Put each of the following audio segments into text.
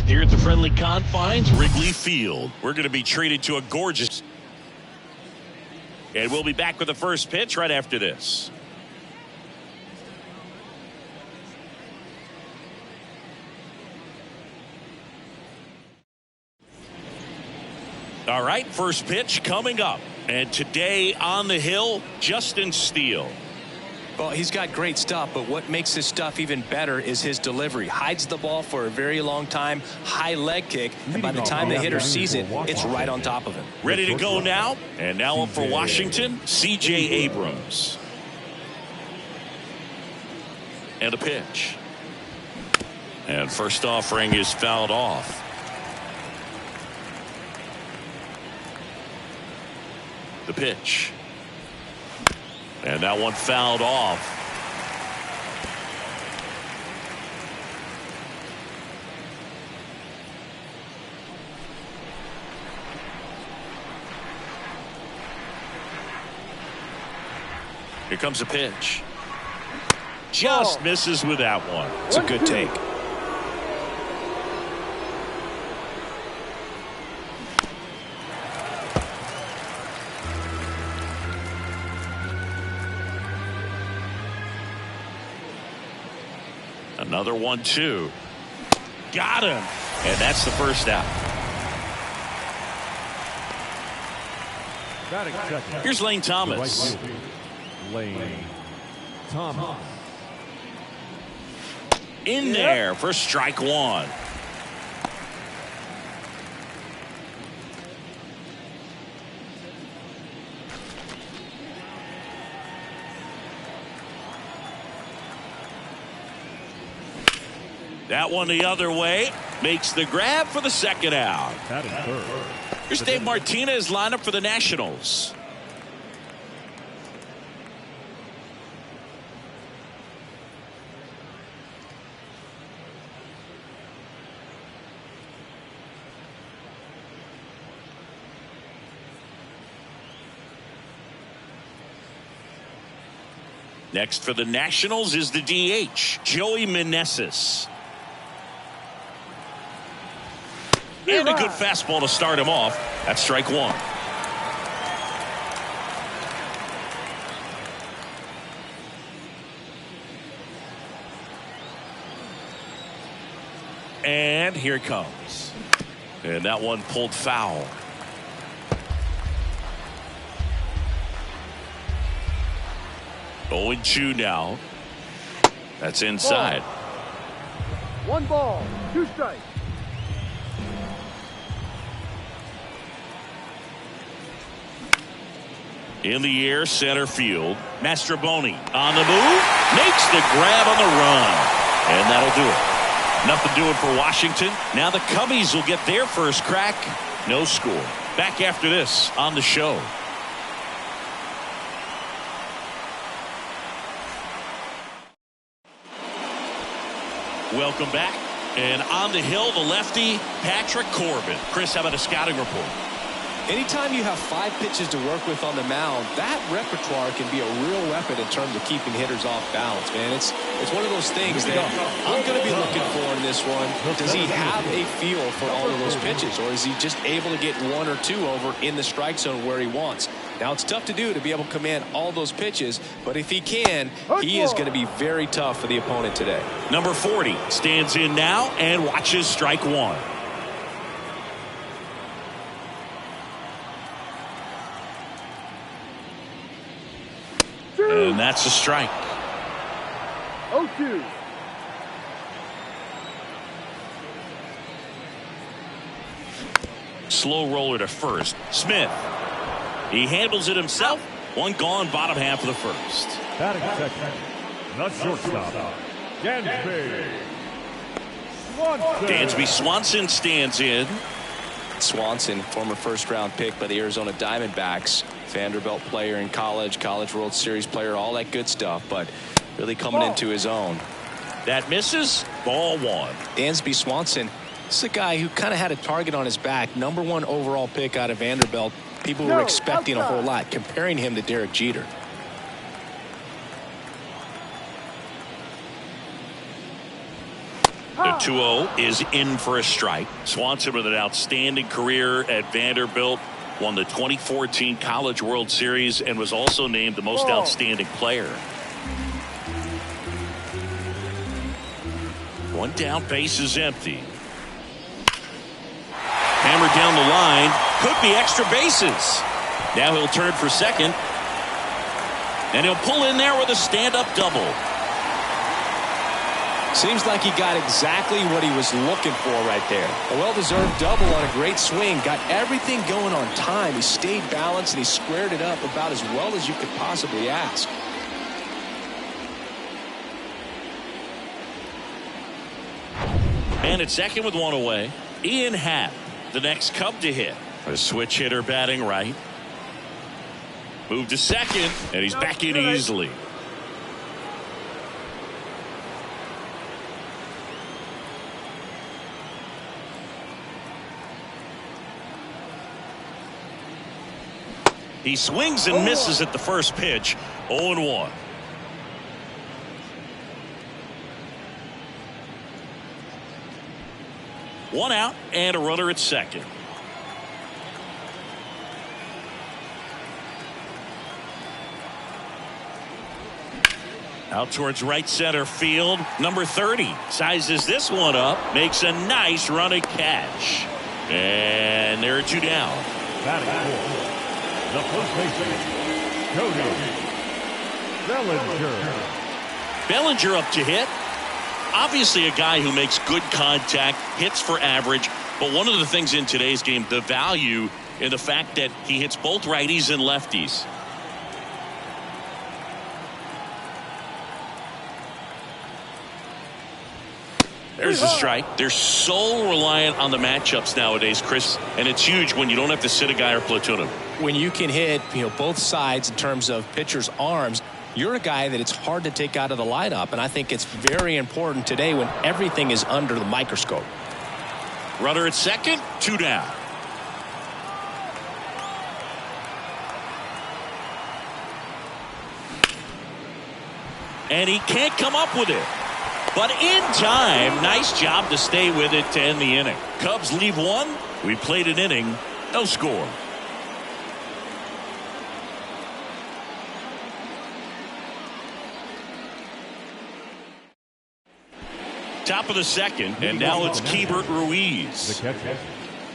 Here at the friendly confines, Wrigley Field. We're going to be treated to a gorgeous. And we'll be back with the first pitch right after this. All right, first pitch coming up. And today on the hill, Justin Steele. Well, he's got great stuff, but what makes his stuff even better is his delivery. Hides the ball for a very long time, high leg kick, and by the time the hitter sees it, it's right on top of him. Ready to go now, and now up for Washington, C.J. Abrams. And a pitch. And first offering is fouled off. The pitch. And that one fouled off. Here comes a pitch. Just misses with that one. It's a good take. Another 1-2. Got him. And that's the first out. Here's Lane Thomas. Lane Thomas. In there for strike one. That one the other way. Makes the grab for the second out. Here's Dave Martinez lineup for the Nationals. Next for the Nationals is the DH, Joey Meneses. And a good fastball to start him off. That's strike one. And here it comes. And that one pulled foul. Oh, 0-2 now. That's inside. One ball, two strikes. In the air, center field. Mastroboni on the move. Makes the grab on the run. And that'll do it. Nothing doing for Washington. Now the Cubbies will get their first crack. No score. Back after this on the show. Welcome back. And on the hill, the lefty, Patrick Corbin. Chris, how about a scouting report? Anytime you have 5 pitches to work with on the mound, that repertoire can be a real weapon in terms of keeping hitters off balance, man. It's one of those things that I'm going to be looking for in this one. Does he have a feel for all of those pitches, or is he just able to get 1 or 2 over in the strike zone where he wants? Now, it's tough to do to be able to command all those pitches, but if he can, he is going to be very tough for the opponent today. Number 40 stands in now and watches strike one. And that's a strike. 0-2. Slow roller to first. Smith. He handles it himself. One gone, bottom half of the first. Batting second, the shortstop, Dansby. Dansby Swanson stands in. Swanson, former first-round pick by the Arizona Diamondbacks. Vanderbilt player in college, College World Series player, all that good stuff, but really coming into his own. That misses. Ball one. Dansby Swanson, this is a guy who kind of had a target on his back. Number 1 overall pick out of Vanderbilt. People were expecting a whole lot, comparing him to Derek Jeter. The 2-0 is in for a strike. Swanson with an outstanding career at Vanderbilt. Won the 2014 College World Series and was also named the most outstanding player. One down, base is empty. Hammered down the line. Could be extra bases. Now he'll turn for second. And he'll pull in there with a stand-up double. Seems like he got exactly what he was looking for right there. A well-deserved double on a great swing. Got everything going on time. He stayed balanced and he squared it up about as well as you could possibly ask. And at second with one away, Ian Happ, the next Cub to hit. A switch hitter batting right. Move to second, and he's back in easily. He swings and misses at the first pitch. 0-1. One out and a runner at second. Out towards right center field. Number 30 sizes this one up. Makes a nice running catch. And there are two down. Batting fourth, the first baseman, Cody Bellinger. Bellinger up to hit. Obviously a guy who makes good contact, hits for average. But one of the things in today's game, the value in the fact that he hits both righties and lefties. There's a strike. They're so reliant on the matchups nowadays, Chris, and it's huge when you don't have to sit a guy or platoon him. When you can hit, both sides in terms of pitchers' arms, you're a guy that it's hard to take out of the lineup, and I think it's very important today when everything is under the microscope. Runner at second, two down. And he can't come up with it. But in time, nice job to stay with it to end the inning. Cubs leave one. We played an inning, no score. Top of the second, and now it's Keibert Ruiz. The catcher,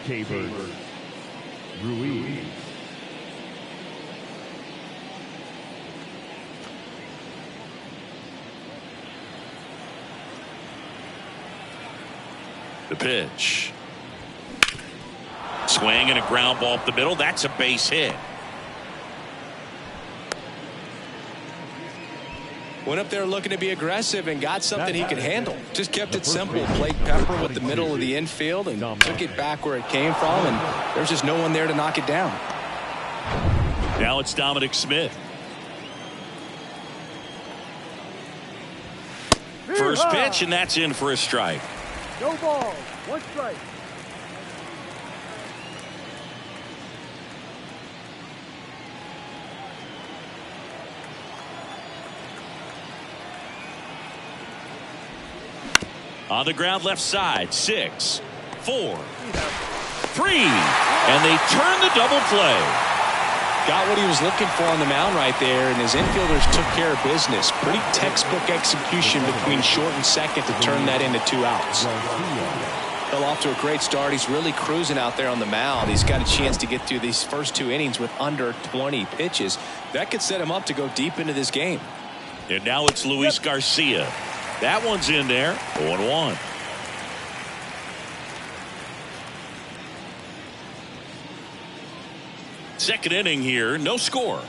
Keibert Ruiz. The pitch. Swing and a ground ball up the middle. That's a base hit. Went up there looking to be aggressive and got something he could handle. Just kept it simple. Played pepper with the middle of the infield and took it back where it came from, and there's just no one there to knock it down. Now it's Dominic Smith. First pitch, and that's in for a strike. No ball. One strike. On the ground left side. 6, 4, 3. And they turn the double play. Got what he was looking for on the mound right there, and his infielders took care of business. Pretty textbook execution between short and second to turn that into 2 outs. Fell off to a great start. He's really cruising out there on the mound. He's got a chance to get through these first 2 innings with under 20 pitches. That could set him up to go deep into this game. And now it's Luis Garcia. That one's in there. 0-1. Second inning here, no score.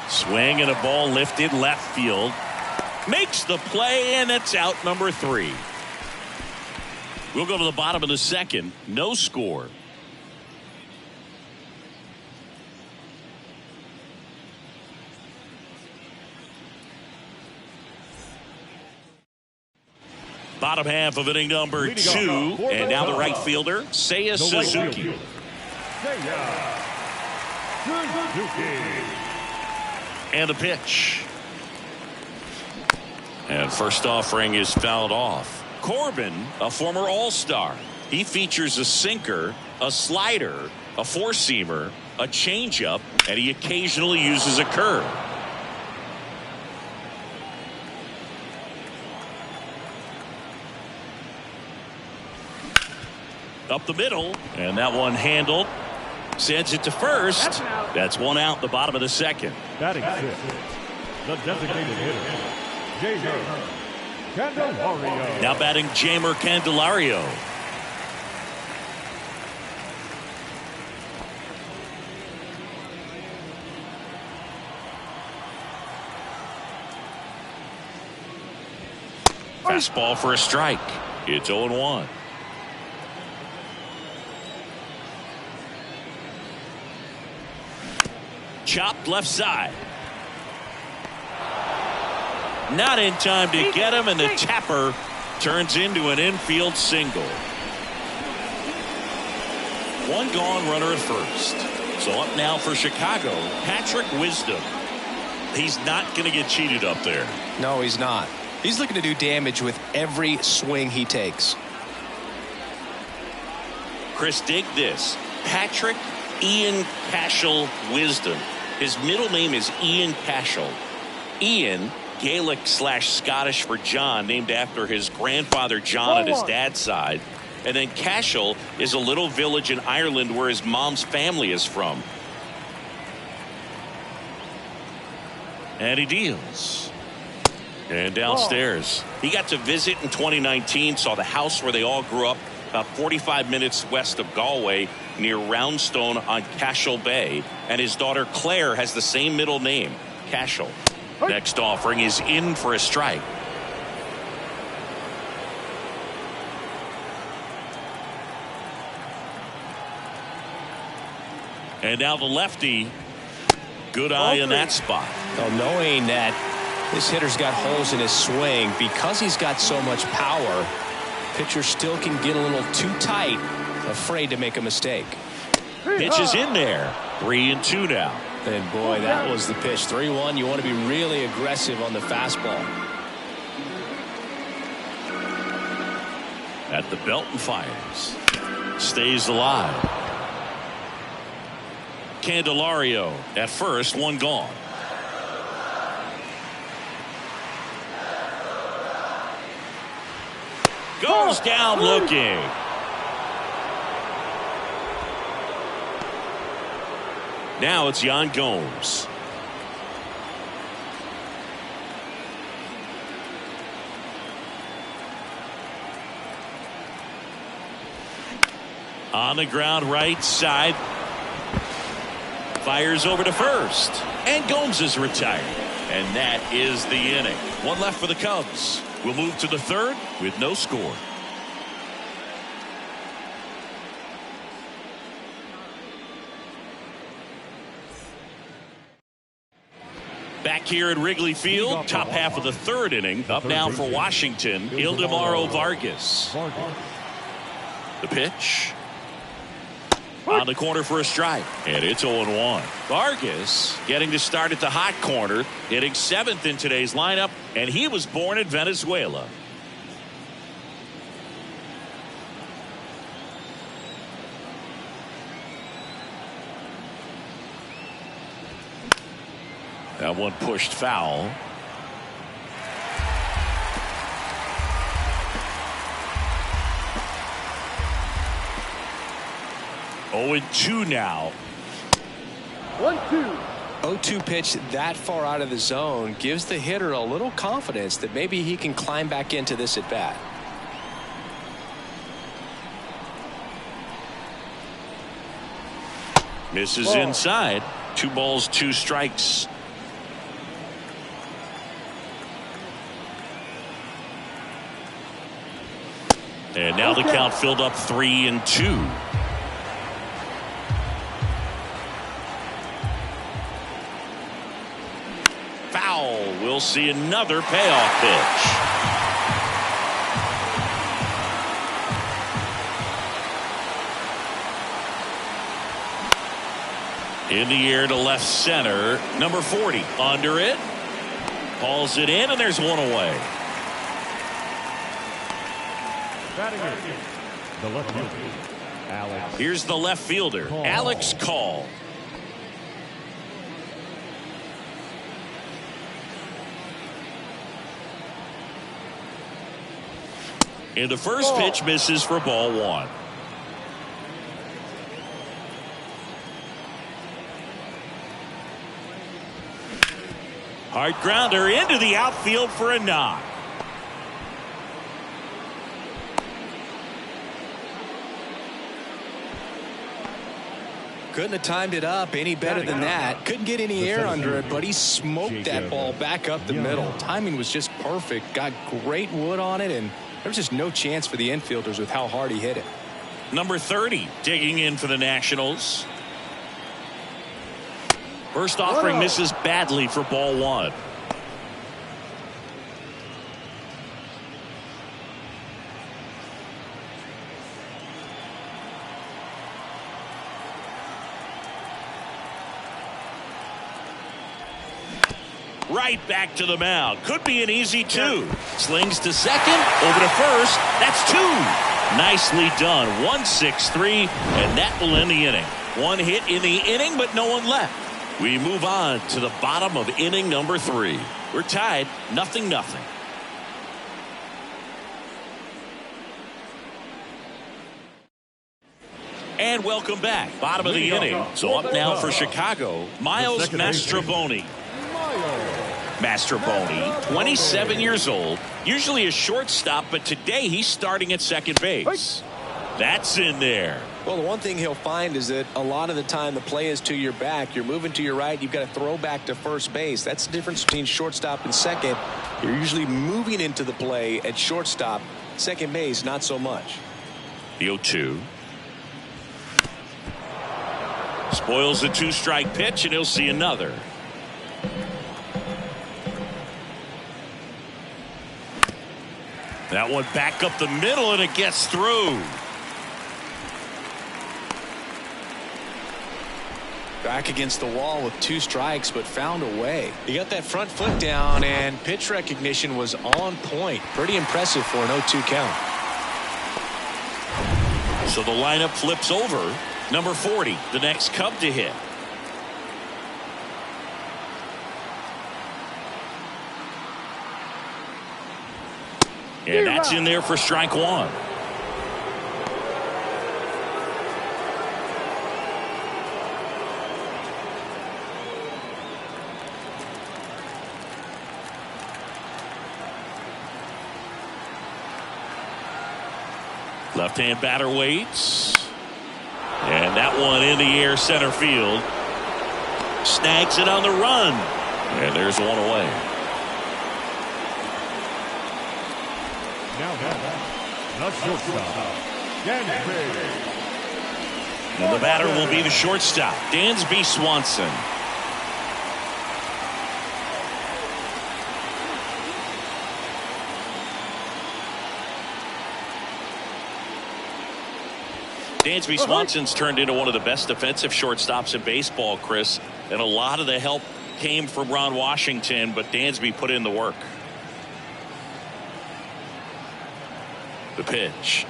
Swing and a ball lifted left field. Makes the play, and it's out number 3. We'll go to the bottom of the second. No score. Bottom half of inning number 2, and now the right fielder, Seiya Suzuki. And the pitch. And first offering is fouled off. Corbin, a former All-Star. He features a sinker, a slider, a four-seamer, a changeup, and he occasionally uses a curve. Up the middle, and that one handled. Sends it to first. That's one out, the bottom of the second. Batting sixth, the designated hitter, Jamer Candelario. Now batting Jamer Candelario. Fastball for a strike. It's 0-1. Chopped left side. Not in time to get him, and the tapper turns into an infield single. One gone, runner at first. So up now for Chicago, Patrick Wisdom. He's not going to get cheated up there. No, he's not. He's looking to do damage with every swing he takes. Chris, dig this. Patrick Ian Cashel Wisdom. His middle name is Ian Cashel. Ian, Gaelic/Scottish for John, named after his grandfather John on his dad's side. And then Cashel is a little village in Ireland where his mom's family is from. And he deals. And downstairs. He got to visit in 2019, saw the house where they all grew up, about 45 minutes west of Galway, near Roundstone on Cashel Bay. And his daughter Claire has the same middle name, Cashel. Next offering is in for a strike. And now the lefty. Good eye in that spot. Well, knowing that this hitter's got holes in his swing, because he's got so much power, pitcher still can get a little too tight, afraid to make a mistake. Pitch is in there. 3-2 now. And boy, that was the pitch. 3-1. You want to be really aggressive on the fastball. At the belt and fires. Stays alive. Candelario at first, one gone. Goes down looking. Now it's Yan Gomes. On the ground right side. Fires over to first. And Gomes is retired. And that is the inning. One left for the Cubs. We'll move to the third with no score. Back here at Wrigley Field, top half of the third inning. Up now for Washington, Ildemaro Vargas. The pitch. On the corner for a strike. And it's 0-1. Vargas getting to start at the hot corner, hitting 7th in today's lineup, and he was born in Venezuela. That one pushed foul. Oh, 0-2 now. 1-2. 0-2 pitch that far out of the zone gives the hitter a little confidence that maybe he can climb back into this at bat. Misses inside. 2 balls, 2 strikes. And now the count filled up 3-2. Foul. We'll see another payoff pitch. In the air to left center. Number 40 under it. Hauls it in, and there's one away. Batting it. The left fielder, Alex. Here's the left fielder, Alex Call. And the first pitch misses for ball one. Hard grounder into the outfield for a knock. Couldn't have timed it up any better than that. Couldn't get any air under it, but he smoked that ball back up the middle. Timing was just perfect. Got great wood on it, and there was just no chance for the infielders with how hard he hit it. Number 30 digging in for the Nationals. First offering misses badly for ball one. Right back to the mound. Could be an easy two. Slings to second. Over to first. That's two. Nicely done. 1-6-3. And that will end the inning. One hit in the inning, but no one left. We move on to the bottom of inning number 3. We're tied 0-0. And welcome back. Bottom of the inning. So up now for Chicago, Miles Mastrobuoni. Mastrobuoni, 27 years old, usually a shortstop, but today he's starting at second base. That's in there. Well, the one thing he'll find is that a lot of the time the play is to your back. You're moving to your right. You've got to throw back to first base. That's the difference between shortstop and second. You're usually moving into the play at shortstop. Second base, not so much. The 0-2. Spoils the 2-strike pitch, and he'll see another. That one back up the middle, and it gets through. Back against the wall with 2 strikes, but found a way. He got that front foot down, and pitch recognition was on point. Pretty impressive for an 0-2 count. So the lineup flips over. Number 40, the next Cub to hit. And that's in there for strike one. Left-hand batter waits. And that one in the air center field. Snags it on the run. And there's one away. Now the shortstop, Dansby. And the batter will be the shortstop, Dansby Swanson. Dansby Swanson's turned into one of the best defensive shortstops in baseball, Chris. And a lot of the help came from Ron Washington, but Dansby put in the work. The pitch.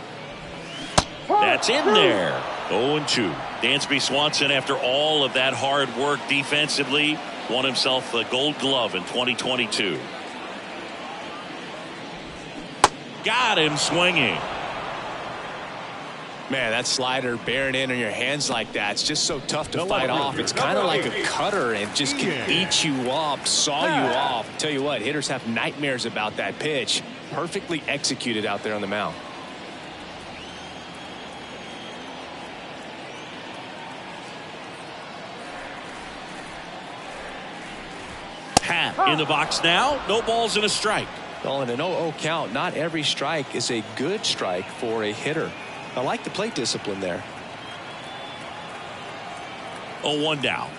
That's in there. 0-2. Dansby Swanson, after all of that hard work defensively, won himself the Gold Glove in 2022. Got him swinging. Man, that slider bearing in on your hands like that, it's just so tough to fight off. It's kind of like a cutter and just can eat you up, saw you off. Tell you what, hitters have nightmares about that pitch. Perfectly executed out there on the mound. Pat in the box now. No balls and a strike. Well, in an 0-0 count, not every strike is a good strike for a hitter. I like the plate discipline there. 0-1 down.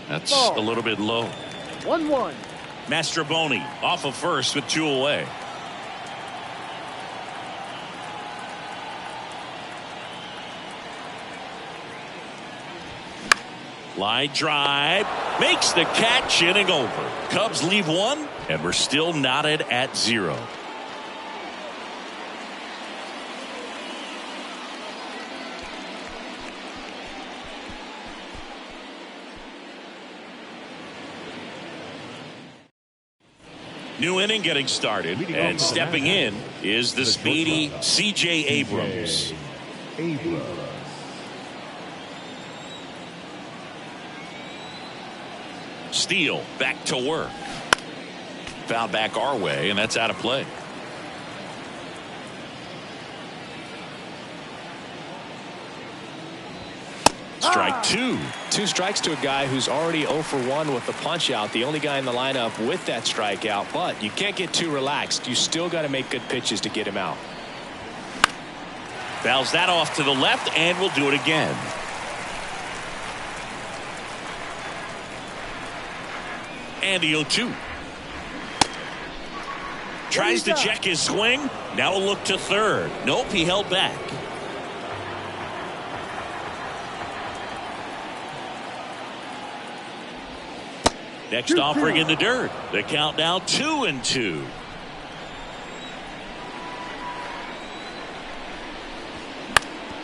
That's a little bit low. 1-1. Mastrobuoni off of first with 2 away. Line drive. Makes the catch, inning over. Cubs leave one, and we're still knotted at 0. New inning getting started, and stepping in is the speedy C.J. Abrams. Steele back to work. Foul back our way, and that's out of play. Strike 2. 2 strikes to a guy who's already 0 for 1 with the punch out. The only guy in the lineup with that strikeout, but you can't get too relaxed. You still got to make good pitches to get him out. Fouls that off to the left, and we'll do it again. And the 0-2. Tries to check his swing. Now a look to third. Nope, he held back. Next offering in the dirt. The count now 2-2.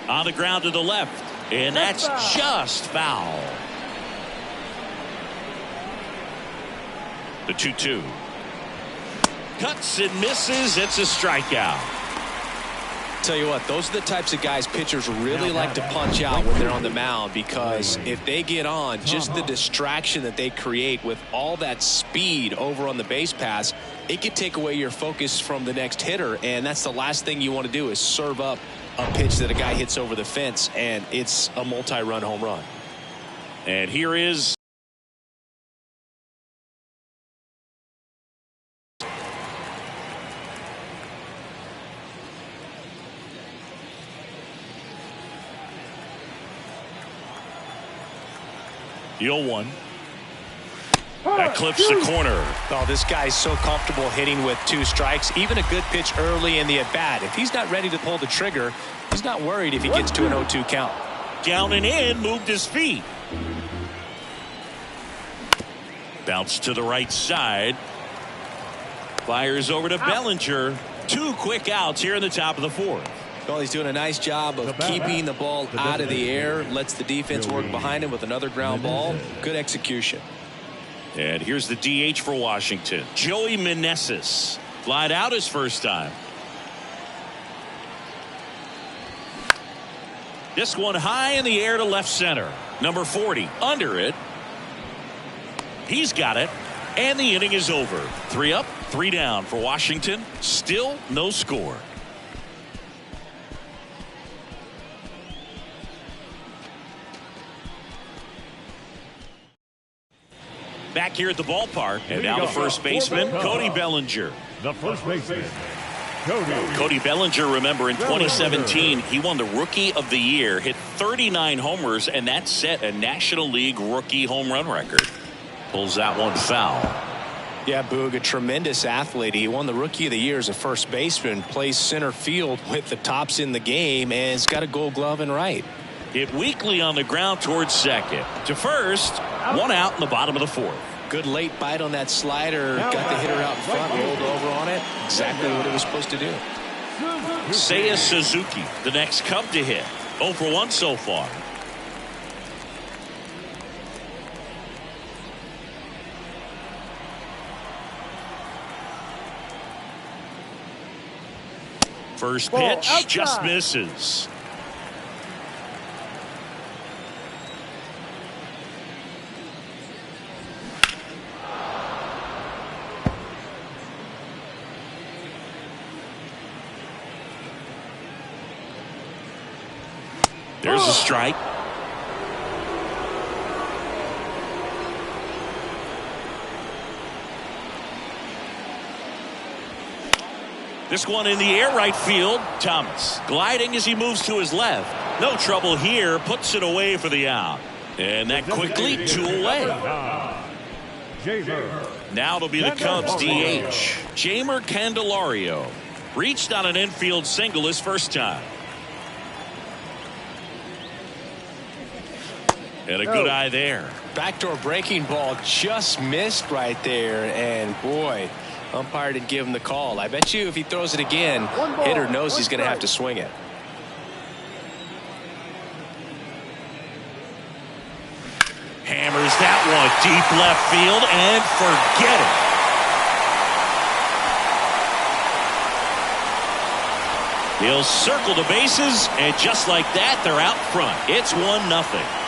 On the ground to the left. And that's just foul. The 2-2. Cuts and misses. It's a strikeout. Tell you what, those are the types of guys pitchers really like to punch out when they're on the mound, because if they get on, just the distraction that they create with all that speed over on the base pass, it could take away your focus from the next hitter, and that's the last thing you want to do is serve up a pitch that a guy hits over the fence, and it's a multi-run home run. And here is the 0-1. That clips the corner. Oh, this guy's so comfortable hitting with 2 strikes. Even a good pitch early in the at-bat. If he's not ready to pull the trigger, he's not worried if he gets to an 0-2 count. Down and in, moved his feet. Bounce to the right side. Fires over to Bellinger. 2 quick outs here in the top of the 4th. Well, he's doing a nice job of keeping the ball out of the air. Lets the defense work behind him with another ground ball. Good execution. And here's the DH for Washington. Joey Meneses. Flied out his first time. This one high in the air to left center. Number 40 under it. He's got it. And the inning is over. 3 up, 3 down for Washington. Still no score. Back here at the ballpark, and now the first baseman, Cody Bellinger. The first baseman, Cody Bellinger, remember, in 2017, he won the Rookie of the Year, hit 39 homers, and that set a National League rookie home run record. Pulls that one foul. Yeah, Boog, a tremendous athlete. He won the Rookie of the Year as a first baseman, plays center field with the tops in the game, and has got a Gold Glove in right. Hit weakly on the ground towards second. To first, 1 out in the bottom of the 4th. Good late bite on that slider. Got the hitter out in front, rolled over on it. Exactly what it was supposed to do. Seiya Suzuki, the next Cub to hit. 0 for 1 so far. First pitch just misses. There's a strike. This one in the air, right field. Thomas gliding as he moves to his left. No trouble here. Puts it away for the out. And that quickly 2 away. Now it'll be the Cubs DH. Jamer Candelario reached on an infield single his first time. And a good eye there. Backdoor breaking ball just missed right there. And, boy, umpire didn't give him the call. I bet you if he throws it again, hitter knows he's going to have to swing it. Hammers that one deep left field and forget it. He'll circle the bases, and just like that, they're out front. It's 1-0.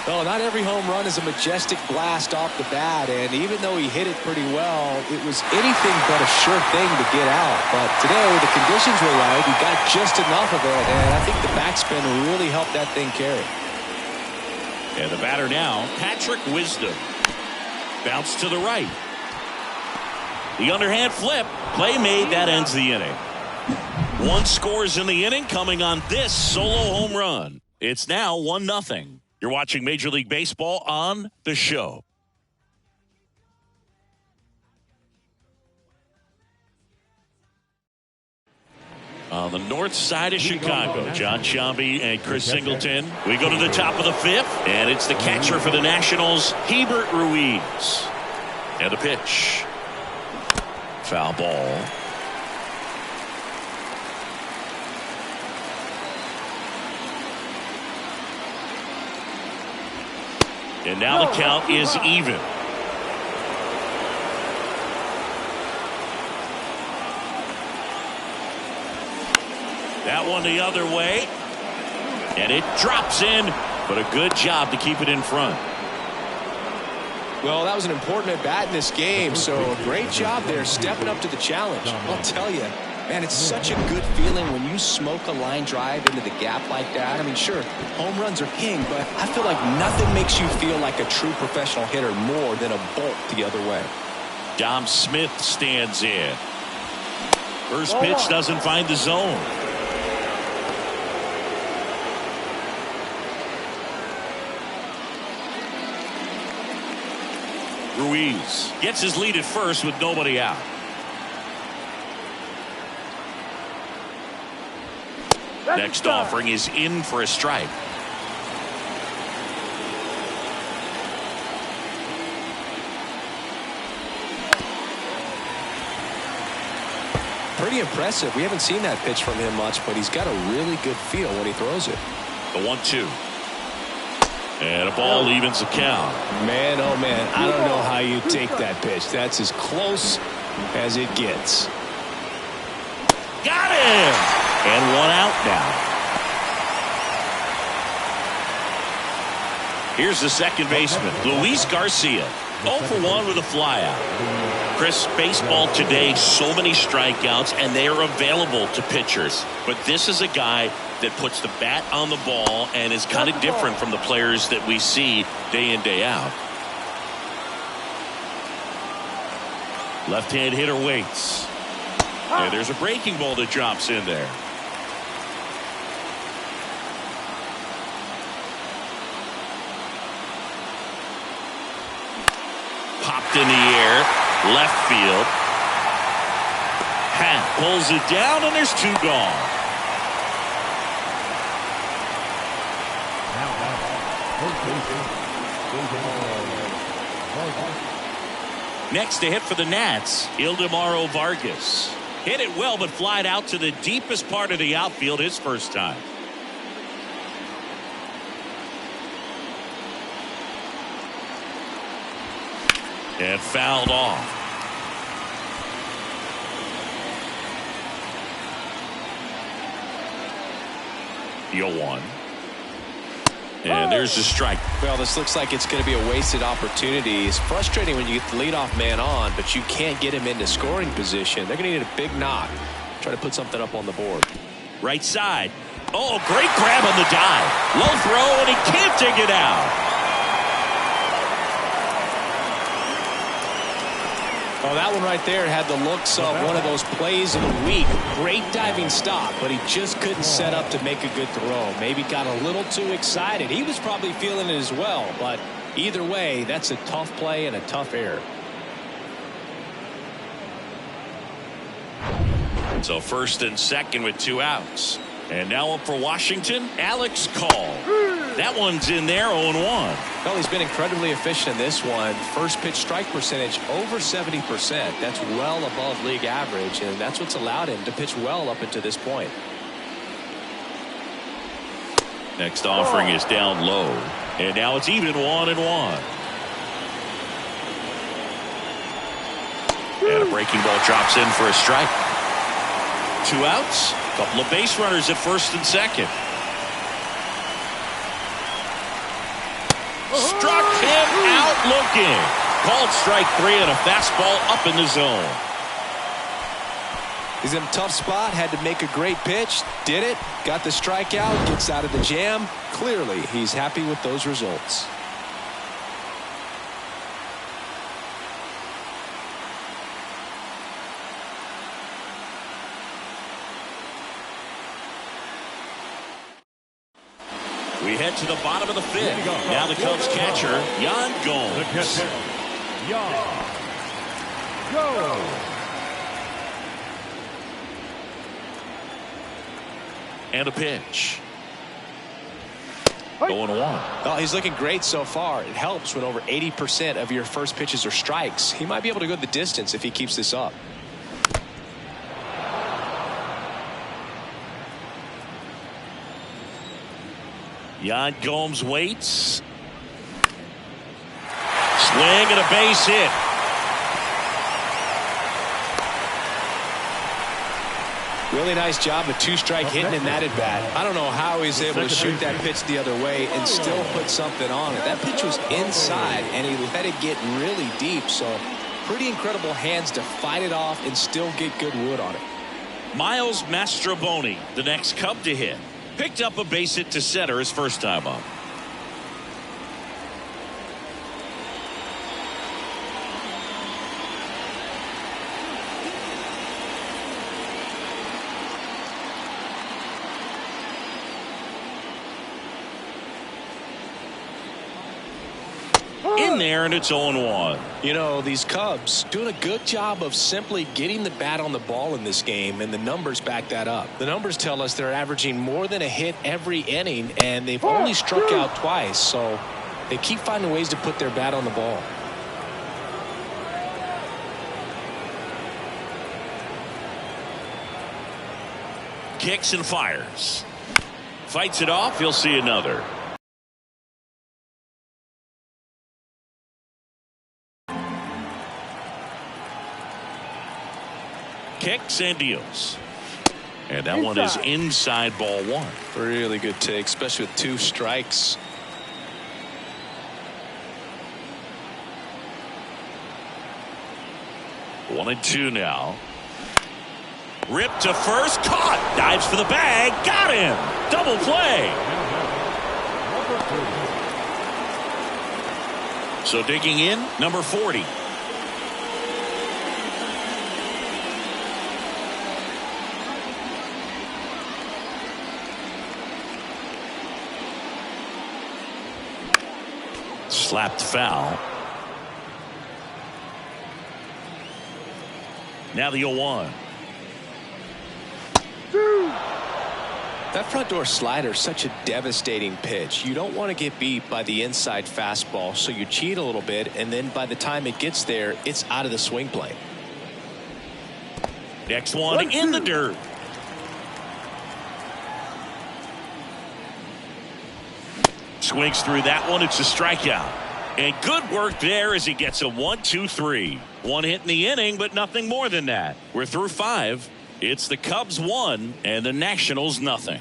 Well, not every home run is a majestic blast off the bat, and even though he hit it pretty well, it was anything but a sure thing to get out. But today, the conditions were right. He got just enough of it, and I think the backspin really helped that thing carry. And the batter now, Patrick Wisdom. Bounce to the right. The underhand flip. Play made. That ends the inning. 1 scores in the inning coming on this solo home run. It's now 1-0. You're watching Major League Baseball on The Show. On the north side of Chicago, John Sciambi and Chris Singleton. We go to the top of the 5th, and it's the catcher for the Nationals, Hebert Ruiz. And the pitch. Foul ball. And now the count is even. That one the other way. And it drops in, but a good job to keep it in front. Well, that was an important at-bat in this game, so a great job there stepping up to the challenge. I'll tell you, man, it's such a good feeling when you smoke a line drive into the gap like that. I mean, sure, home runs are king, but I feel like nothing makes you feel like a true professional hitter more than a bolt the other way. Dom Smith stands in. First pitch doesn't find the zone. Ruiz gets his lead at first with nobody out. Next offering is in for a strike. Pretty impressive. We haven't seen that pitch from him much, but he's got a really good feel when he throws it. The 1-2. And a ball evens the count. Man, oh man, I don't know how you take that pitch. That's as close as it gets. Got him! And 1 out now. Here's the second baseman, Luis Garcia. 0 for 1 with a flyout. Chris, baseball today, so many strikeouts, and they are available to pitchers. But this is a guy that puts the bat on the ball and is kind of different from the players that we see day in, day out. Left-hand hitter waits. And there's a breaking ball that drops in there. Popped in the air, left field. Hat pulls it down, and there's 2 gone. Next to hit for the Nats, Ildemaro Vargas. Hit it well, but flied out to the deepest part of the outfield his first time. And fouled off. The 0-1. And there's the strike. Well, this looks like it's going to be a wasted opportunity. It's frustrating when you get the leadoff man on, but you can't get him into scoring position. They're going to need a big knock. Try to put something up on the board. Right side. Oh, great grab on the dive. Low throw, and he can't dig it out. Oh, that one right there had the looks of one of those plays of the week. Great diving stop, but he just couldn't set up to make a good throw. Maybe got a little too excited. He was probably feeling it as well, but either way, that's a tough play and a tough error. So first and second with 2 outs. And now up for Washington, Alex Call. That one's in there, 0-1. Well, he's been incredibly efficient in this one. First pitch strike percentage over 70%. That's well above league average, and that's what's allowed him to pitch well up until this point. Next offering is down low. And now it's even 1-1. And a breaking ball drops in for a strike. 2 outs. Couple of base runners at first and second. Struck him out looking. Called strike 3 and a fastball up in the zone. He's in a tough spot. Had to make a great pitch. Did it. Got the strikeout. Gets out of the jam. Clearly, he's happy with those results. We head to the bottom of the 5th. Now the Cubs catcher, Yan Gomes. And a pitch. 0-1. Well, he's looking great so far. It helps when over 80% of your first pitches are strikes. He might be able to go the distance if he keeps this up. Yan Gomes waits. Swing and a base hit. Really nice job of 2-strike hitting in that at bat. I don't know how he's able to shoot that pitch the other way and still put something on it. That pitch was inside and he let it get really deep. So pretty incredible hands to fight it off and still get good wood on it. Miles Mastroboni, the next Cub to hit. Picked up a base hit to center his first time up. In there, and it's 0-1. You know, these Cubs doing a good job of simply getting the bat on the ball in this game, and the numbers back that up. The numbers tell us they're averaging more than a hit every inning, and they've only struck out twice, so they keep finding ways to put their bat on the ball. Kicks and fires. Fights it off. He'll see another. Kicks and deals. And that one is inside ball 1. Really good take, especially with 2 strikes. One and 2 now. Ripped to first, caught, dives for the bag, got him, double play. So digging in, number 40. Slapped foul. Now the 0-1. That front door slider is such a devastating pitch. You don't want to get beat by the inside fastball, so you cheat a little bit, and then by the time it gets there, it's out of the swing plane. Next one in the dirt. Swings through that one. It's a strikeout. And good work there as he gets a 1-2-3. One hit in the inning, but nothing more than that. We're through 5. It's the Cubs 1 and the Nationals nothing.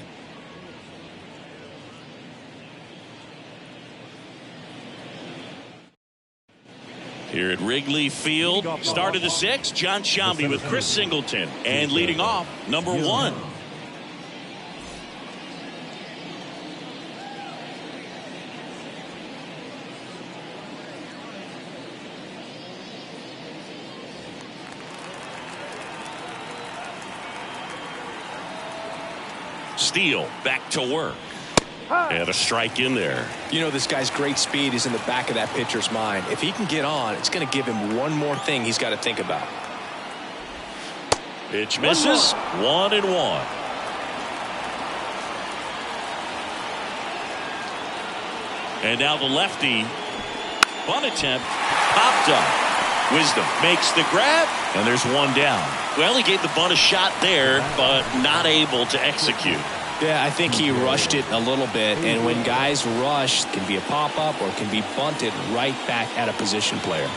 Here at Wrigley Field, start of the 6th, John Sciambi with Chris Singleton. And leading off, number 1. steal. Back to work. And a strike in there. You know, this guy's great speed is in the back of that pitcher's mind. If he can get on, it's going to give him one more thing he's got to think about. Pitch misses. 1-1. And now the lefty. Bunt attempt popped up. Wisdom makes the grab, and there's one down. Well, he gave the bunt a shot there, but not able to execute. Yeah, I think he rushed it a little bit, and when guys rush, it can be a pop-up or it can be bunted right back at a position player.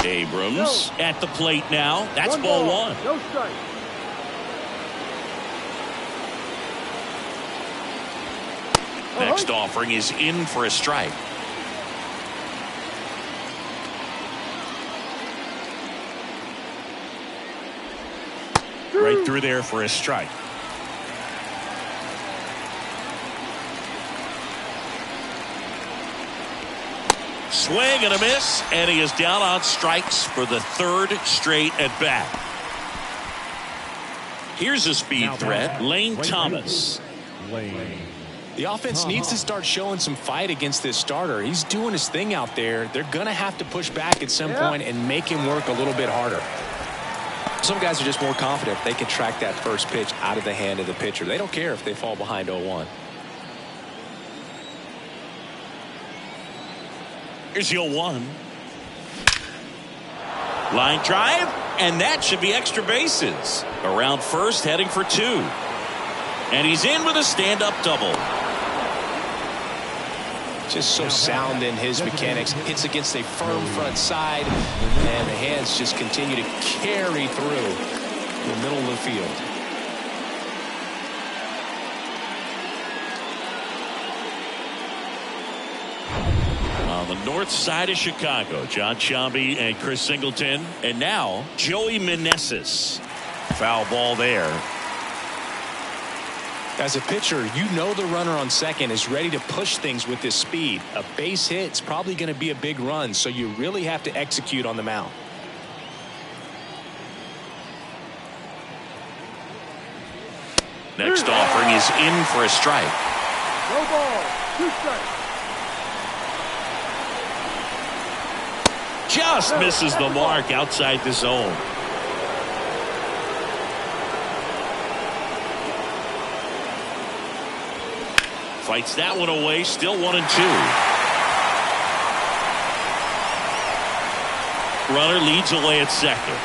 Abrams at the plate now. That's ball one. No strike. Next offering is in for a strike. Right through there for a strike. Swing and a miss, and he is down on strikes for the third straight at bat. Here's a speed threat, Lane Thomas. The offense needs to start showing some fight against this starter. He's doing his thing out there. They're going to have to push back at some point and make him work a little bit harder. Some guys are just more confident they can track that first pitch out of the hand of the pitcher. They don't care if they fall behind 0-1. Here's the 0-1. Line drive, and that should be extra bases. Around first, heading for two. And he's in with a stand-up double. Just so sound in his mechanics. Hits against a firm front side, and the hands just continue to carry through the middle of the field. On the north side of Chicago, John Sciambi and Chris Singleton. And now, Joey Meneses. Foul ball there. As a pitcher, you know the runner on second is ready to push things with his speed. A base hit's probably going to be a big run, so you really have to execute on the mound. Next offering is in for a strike. No ball. 2 strikes. Just misses the mark outside the zone. Fights that one away, still 1-2. Runner leads away at second.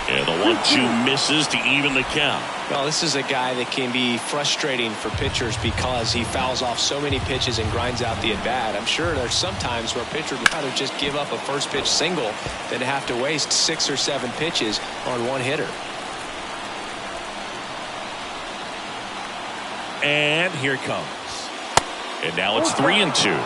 And the 1-2 misses to even the count. Well, this is a guy that can be frustrating for pitchers because he fouls off so many pitches and grinds out the at-bat. I'm sure there's some times where a pitcher would rather just give up a first pitch single than have to waste 6 or 7 pitches on one hitter. And here it comes. And now it's 3-2.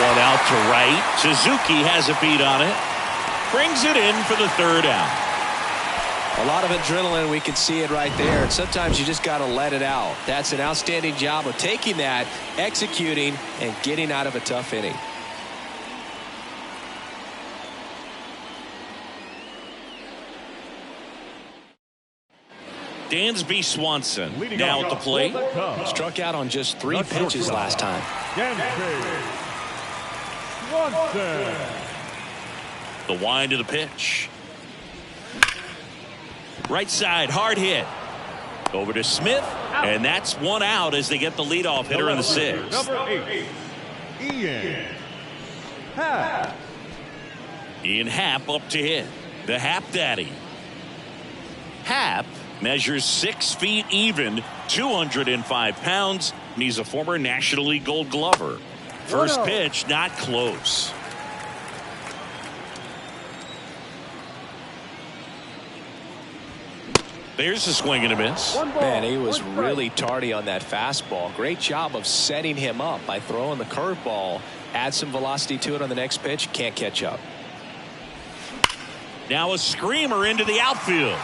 One out to right. Suzuki has a beat on it. Brings it in for the third out. A lot of adrenaline. We can see it right there. And sometimes you just got to let it out. That's an outstanding job of taking that, executing, and getting out of a tough inning. Dansby Swanson now at the plate. Struck out on just 3 pitches last time. The wind of the pitch. Right side, hard hit. Over to Smith, and that's one out as they get the leadoff hitter in the 6th. Number 8, Ian Happ. Ian Happ up to hit. The Happ Daddy. Happ measures 6 feet even, 205 pounds, and he's a former National League Gold Glover. First pitch, not close. There's a swing and a miss. Man, he was really tardy on that fastball. Great job of setting him up by throwing the curveball. Add some velocity to it on the next pitch. Can't catch up. Now a screamer into the outfield.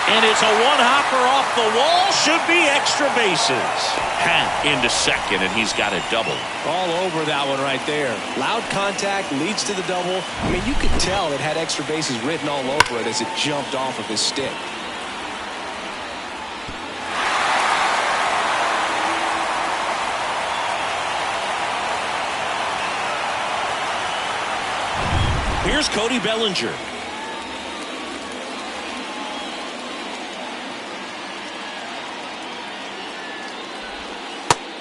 And it's a one-hopper off the wall. Should be extra bases. Into second, and he's got a double. All over that one right there. Loud contact leads to the double. I mean, you could tell it had extra bases written all over it as it jumped off of his stick. Here's Cody Bellinger.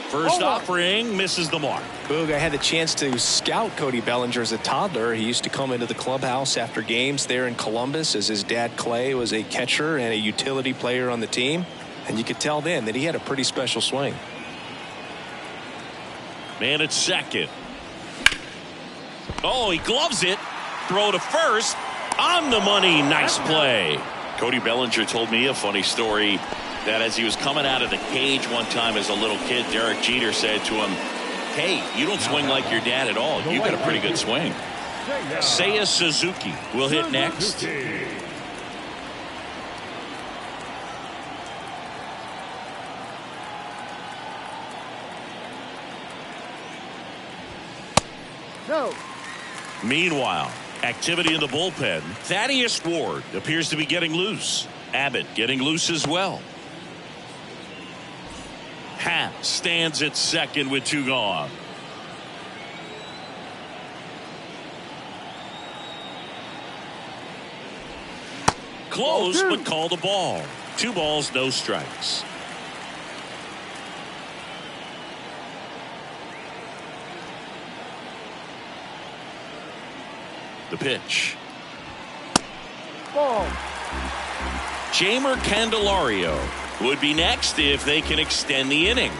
First offering misses the mark. Boog, I had the chance to scout Cody Bellinger as a toddler. He used to come into the clubhouse after games there in Columbus, as his dad Clay was a catcher and a utility player on the team. And you could tell then that he had a pretty special swing. Man at second. Oh, he gloves it. Throw to first. On the money. Nice play. Cody Bellinger told me a funny story that as he was coming out of the cage one time as a little kid, Derek Jeter said to him, "Hey, you don't swing like your dad at all. You got a pretty good swing." Seiya Suzuki will hit next. No. Meanwhile, activity in the bullpen. Thaddeus Ward appears to be getting loose. Abbott getting loose as well. Happ stands at second with 2 gone. Close, but call the ball. 2 balls, no strikes. The pitch. Ball. Jamer Candelario would be next if they can extend the inning.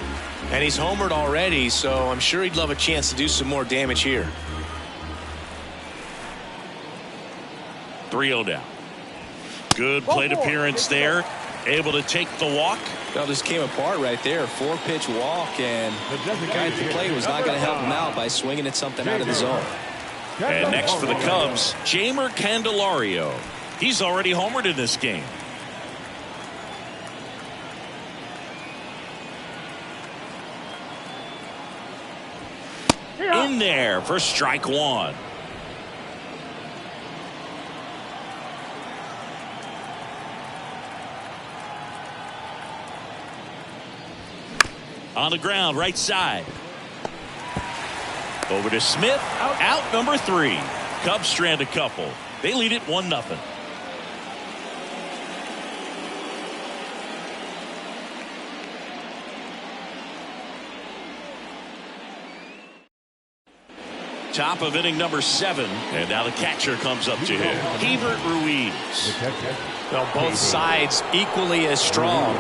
And he's homered already, so I'm sure he'd love a chance to do some more damage here. 3-0 down. Good plate appearance there. Able to take the walk. Well, just came apart right there. 4-pitch walk, and the guy at the plate was not going to help him out by swinging at something out of the zone. And next for the Cubs, Jamer Candelario. He's already homered in this game. In there for strike 1. On the ground, right side. Over to Smith. Out number 3. Cubs strand a couple. They lead it 1-0. Top of inning number 7. And now the catcher comes up to him. Hebert Ruiz. Well, both sides equally as strong.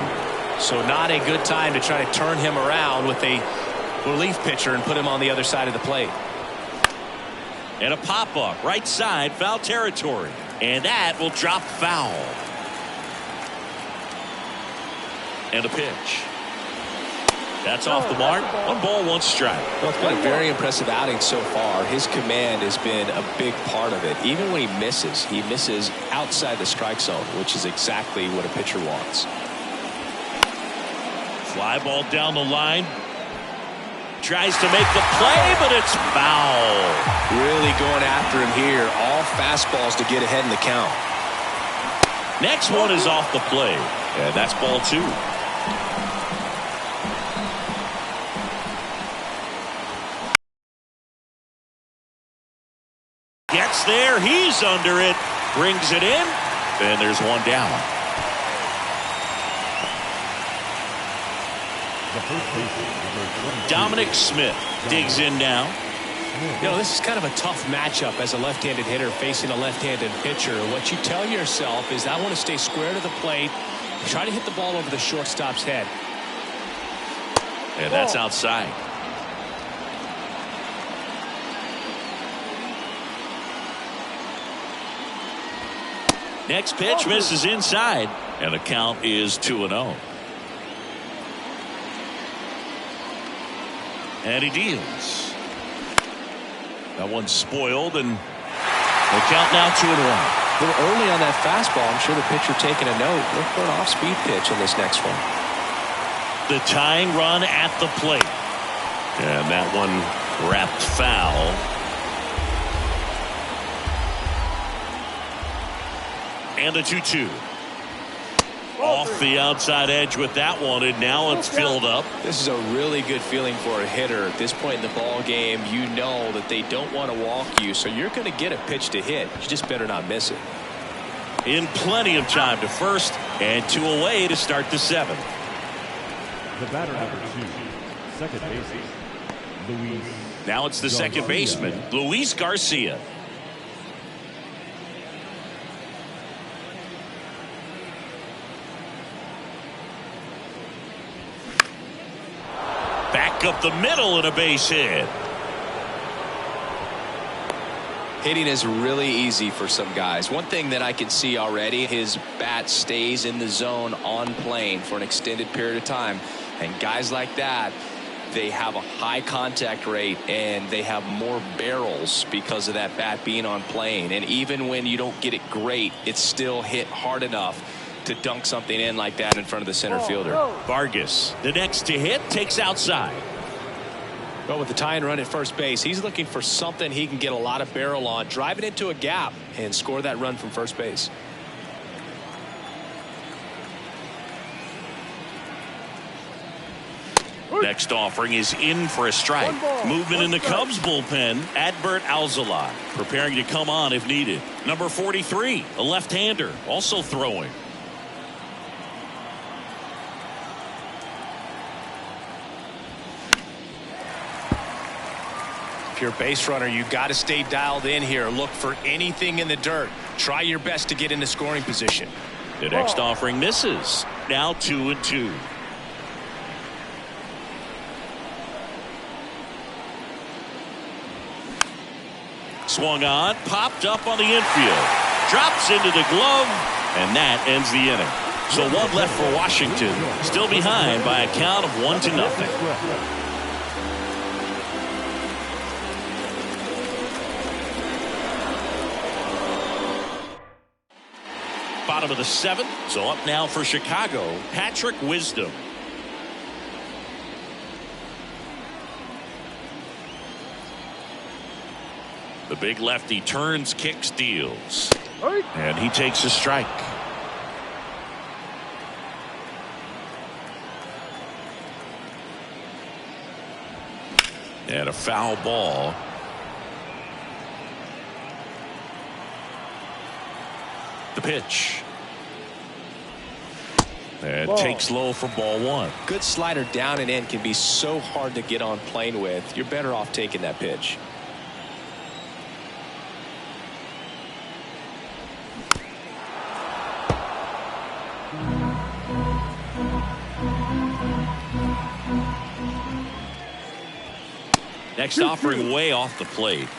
So not a good time to try to turn him around with a relief pitcher and put him on the other side of the plate. And a pop-up right side, foul territory. And that will drop foul. And a pitch. That's off the mark. 1 ball, 1 strike. Well, it's been a very impressive outing so far. His command has been a big part of it. Even when he misses outside the strike zone, which is exactly what a pitcher wants. Fly ball down the line. Tries to make the play, but it's foul. Really going after him here. All fastballs to get ahead in the count. Next one is off the plate. And that's ball 2. Gets there. He's under it. Brings it in. And there's 1 down. Dominic Smith digs in now. You know, this is kind of a tough matchup as a left-handed hitter facing a left-handed pitcher. What you tell yourself is, I want to stay square to the plate, try to hit the ball over the shortstop's head. And that's outside. Next pitch misses inside, and the count is 2-0. And he deals. That one's spoiled, and The count now 2-1. A little early on that fastball. I'm sure the pitcher taking a note. Look for an off-speed pitch in this next one. The tying run at the plate. And that one wrapped foul. And the 2-2. Off the outside edge with that one, and now it's filled up. This is a really good feeling for a hitter. At this point in the ball game, you know that they don't want to walk you, so you're going to get a pitch to hit. You just better not miss it. In plenty of time to first, and 2 away to start the 7th. The batter number 2, second baseman, Luis. Now it's the second baseman, Luis Garcia. Back up the middle and a base hit. Hitting is really easy for some guys. One thing that I can see already, his bat stays in the zone on plane for an extended period of time. And guys like that, they have a high contact rate and they have more barrels because of that bat being on plane. And even when you don't get it great, it's still hit hard enough to dunk something in like that in front of the center fielder. Vargas, the next to hit, takes outside. Well, with the tie and run at first base, he's looking for something he can get a lot of barrel on, drive it into a gap, and score that run from first base. Next offering is in for a strike. Movement in the Cubs bullpen. Adbert Alzolay preparing to come on if needed. Number 43, a left-hander, also throwing. If you're a base runner, you got to stay dialed in here. Look for anything in the dirt. Try your best to get into scoring position. The next offering misses. Now 2-2. Swung on, popped up on the infield, drops into the glove, and that ends the inning. So one left for Washington, still behind by a count of 1-0. Bottom of the 7th, so up now for Chicago, Patrick Wisdom. The big lefty turns, kicks, deals. And he takes a strike. And a foul ball. The pitch. And takes low for ball 1. Good slider down and in can be so hard to get on plane with. You're better off taking that pitch. Next offering way off the plate.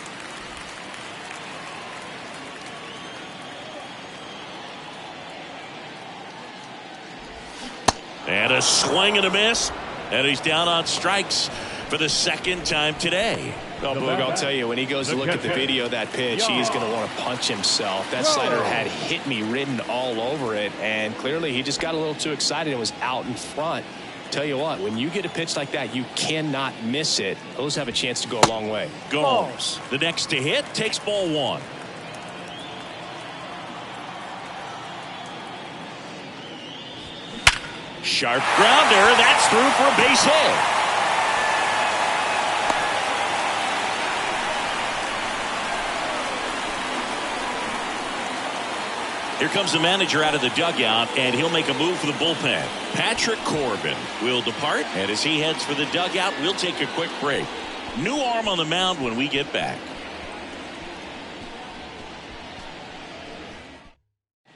And a swing and a miss. And he's down on strikes for the second time today. Well, Boog, I'll tell you, when he goes to look at the video of that pitch, he's going to want to punch himself. That slider had hit me written all over it, and clearly he just got a little too excited and was out in front. Tell you what, when you get a pitch like that, you cannot miss it. Those have a chance to go a long way. Gomes, the next to hit, takes ball 1. Sharp grounder, that's through for a base hit. Here comes the manager out of the dugout, and he'll make a move for the bullpen. Patrick Corbin will depart, and as he heads for the dugout, we'll take a quick break. New arm on the mound when we get back.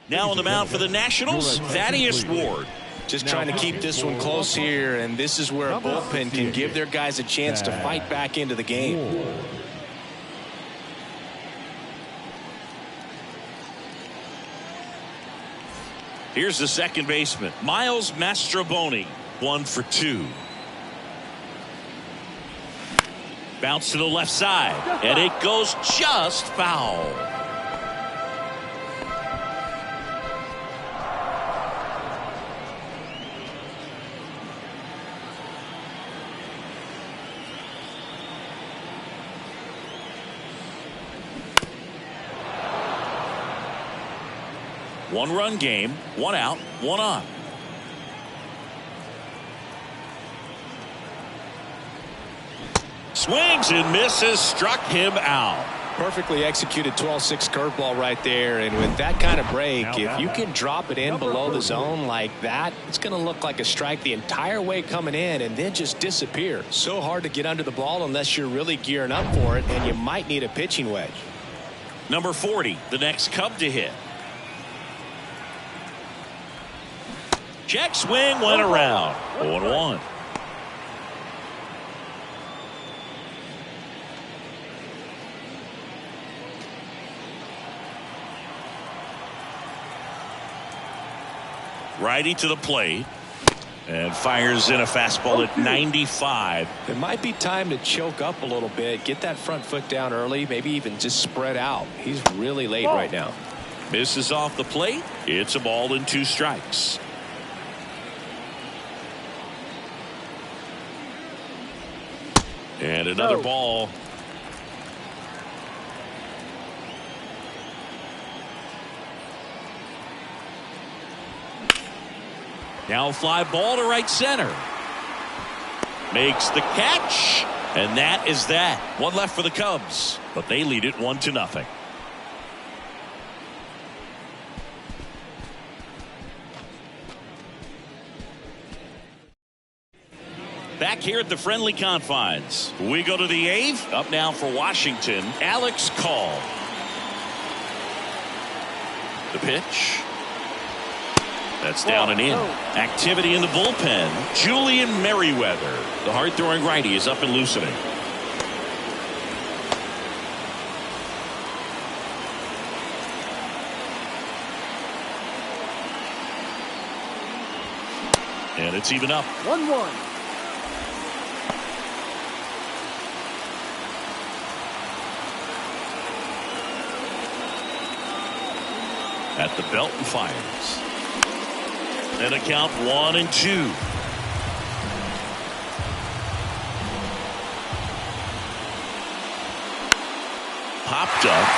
Now on the mound for the Nationals, Thaddeus Ward. Just trying to keep this one close here, and this is where a bullpen can give their guys a chance to fight back into the game. Here's the second baseman, Miles Mastrobuoni, 1 for 2. Bounce to the left side, and it goes just foul. One-run game, one out, one on. Swings and misses, struck him out. Perfectly executed 12-6 curveball right there, and with that kind of break, if you can drop it in below the zone like that, it's going to look like a strike the entire way coming in and then just disappear. So hard to get under the ball unless you're really gearing up for it, and you might need a pitching wedge. Number 40, the next Cub to hit. Check swing went around. 0-1. Righty to the plate and fires in a fastball at 95. It might be time to choke up a little bit, get that front foot down early, maybe even just spread out. He's really late right now. Misses off the plate. It's a ball and 2 strikes. And another ball. Now fly ball to right center. Makes the catch. And that is that. One left for the Cubs. But they lead it 1-0. Back here at the friendly confines. We go to the 8th. Up now for Washington, Alex Call. The pitch. That's down and in. Activity in the bullpen. Julian Merriweather. The hard-throwing righty is up and loosening. And it's even up. 1-1. At the belt and fires. And a count 1-2. Popped up.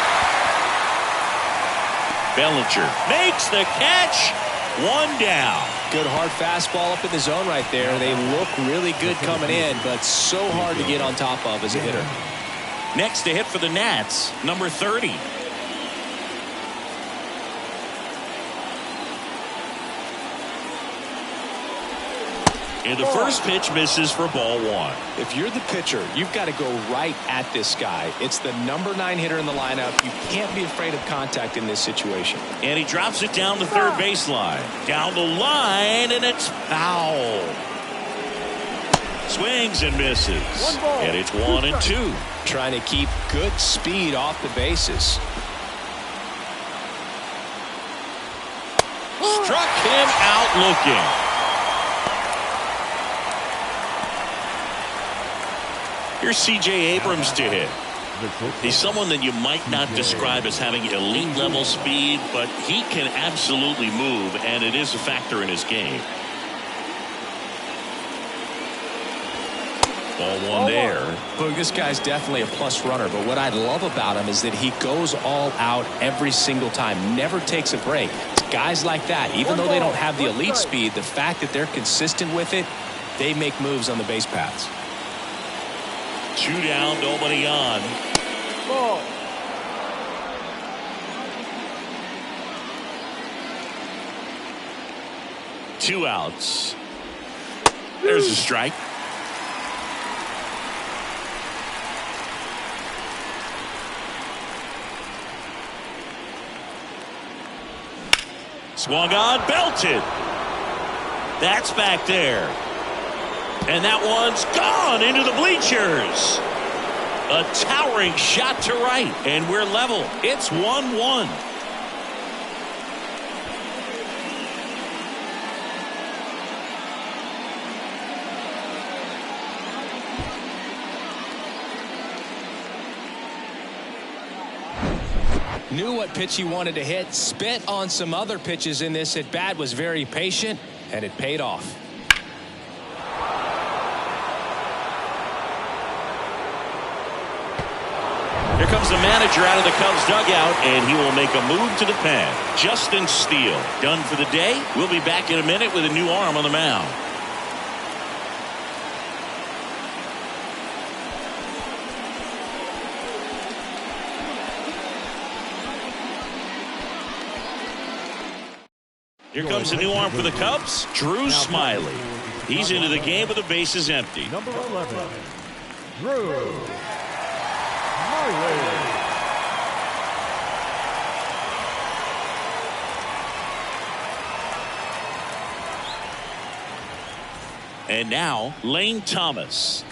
Bellinger makes the catch. 1 down. Good hard fastball up in the zone right there. They look really good coming in, but so hard to get on top of as a hitter. Next to hit for the Nats, number 30. And the first pitch misses for ball 1. If you're the pitcher, you've got to go right at this guy. It's the number 9 hitter in the lineup. You can't be afraid of contact in this situation. And he drops it down the third baseline. Down the line, and it's foul. Swings and misses. And it's 1-2. Trying to keep good speed off the bases. Struck him out looking. Here's C.J. Abrams to hit. He's someone that you might not describe as having elite level speed, but he can absolutely move, and it is a factor in his game. Ball 1 there. Look, this guy's definitely a plus runner, but what I love about him is that he goes all out every single time, never takes a break. It's guys like that, even though they don't have the elite speed, the fact that they're consistent with it, they make moves on the base paths. 2 down, nobody on. Ball. Two outs. There's a strike. Swung on, belted. That's back there. And that one's gone into the bleachers. A towering shot to right. And we're level. It's 1-1. Knew what pitch he wanted to hit. Spit on some other pitches in this at bat. Was very patient, and it paid off. Here comes the manager out of the Cubs dugout, and he will make a move to the pen. Justin Steele done for the day. We'll be back in a minute with a new arm on the mound. Here comes a new arm for the Cubs, Drew Smiley. He's into the game with the bases empty. Number 11, Drew Smiley. And now, Lane Thomas.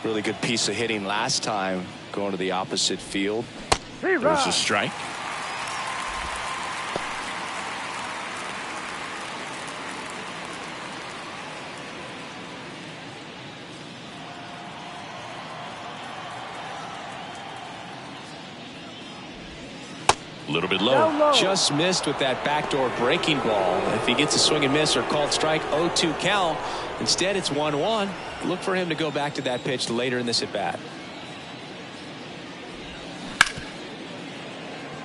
Really good piece of hitting last time, going to the opposite field. There's a strike. A little bit low. Just missed with that backdoor breaking ball. If he gets a swing and miss or called strike, 0-2 count. Instead, it's 1-1. Look for him to go back to that pitch later in this at bat.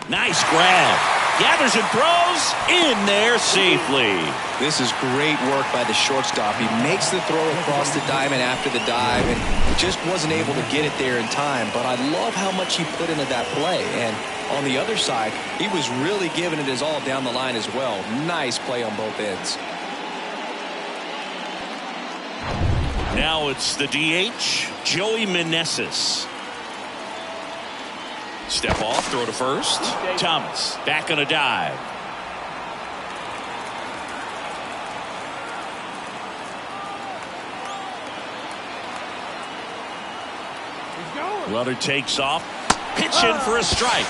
Nice grab. Gathers and throws in there safely. This is great work by the shortstop. He makes the throw across the diamond after the dive and just wasn't able to get it there in time. But I love how much he put into that play. And on the other side, he was really giving it his all down the line as well. Nice play on both ends. Now it's the DH, Joey Meneses. Step off, throw to first. Thomas back on a dive. Runner takes off. Pitch in for a strike.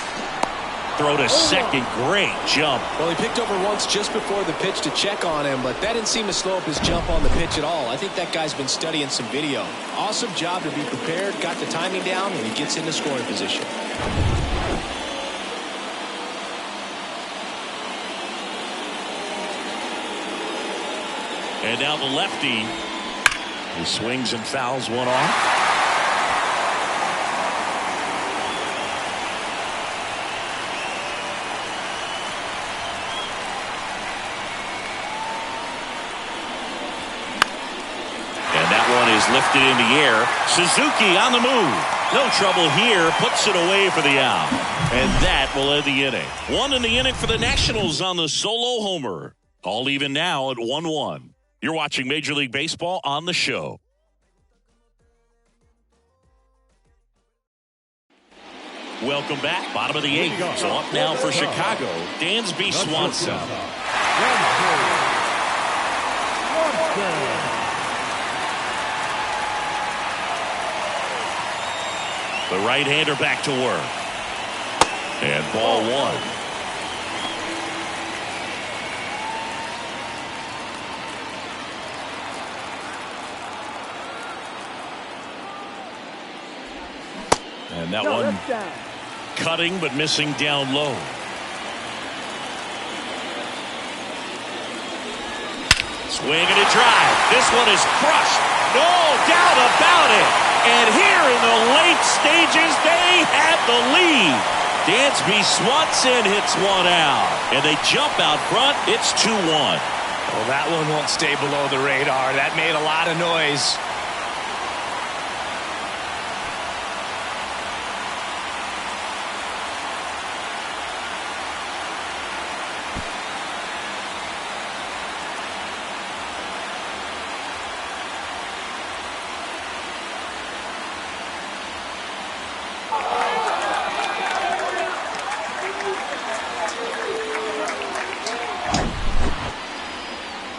Throw to second. Great jump. Well, he picked over once just before the pitch to check on him, but that didn't seem to slow up his jump on the pitch at all. I think that guy's been studying some video. Awesome job to be prepared, got the timing down, and he gets into scoring position. And now the lefty. He swings and fouls one off. Is lifted in the air. Suzuki on the move. No trouble here. Puts it away for the out. And that will end the inning. One in the inning for the Nationals on the solo homer. All even now at 1-1. You're watching Major League Baseball on the show. Welcome back. Bottom of the eighth. So up now for Chicago, Dansby Swanson. The right-hander back to work. And ball one. And that one cutting but missing down low. Swing and a drive. This one is crushed. No doubt about it. And here in the late stages, they have the lead. Dansby Swanson hits one out. And they jump out front. It's 2-1. Well, that one won't stay below the radar. That made a lot of noise.